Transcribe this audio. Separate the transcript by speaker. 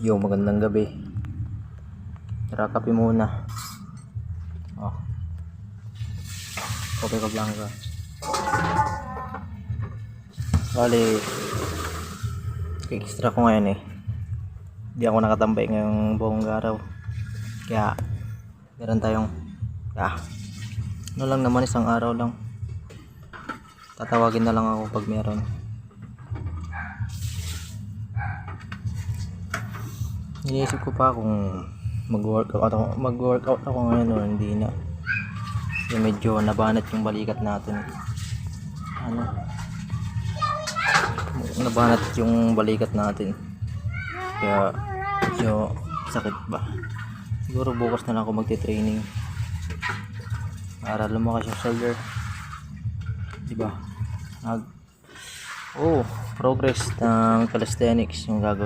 Speaker 1: Yo, magandang gabi. Tara, kape muna. Oh, kape ka blanca. Bali, extra ko ngayon eh. Hindi ako nakatambay ngayong buong araw. Kaya, meron tayong, ano lang naman, isang araw lang. Tatawagin na lang ako pag meron. Iniisip ko pa kung mag-workout ako ngayon o hindi na. Yung medyo nabanat yung balikat natin. Nabanat yung balikat natin. Kaya medyo sakit ba. Siguro bukas na lang ako magte-training para lumakas yung shoulder. Diba? Progress ng calisthenics yung gagawin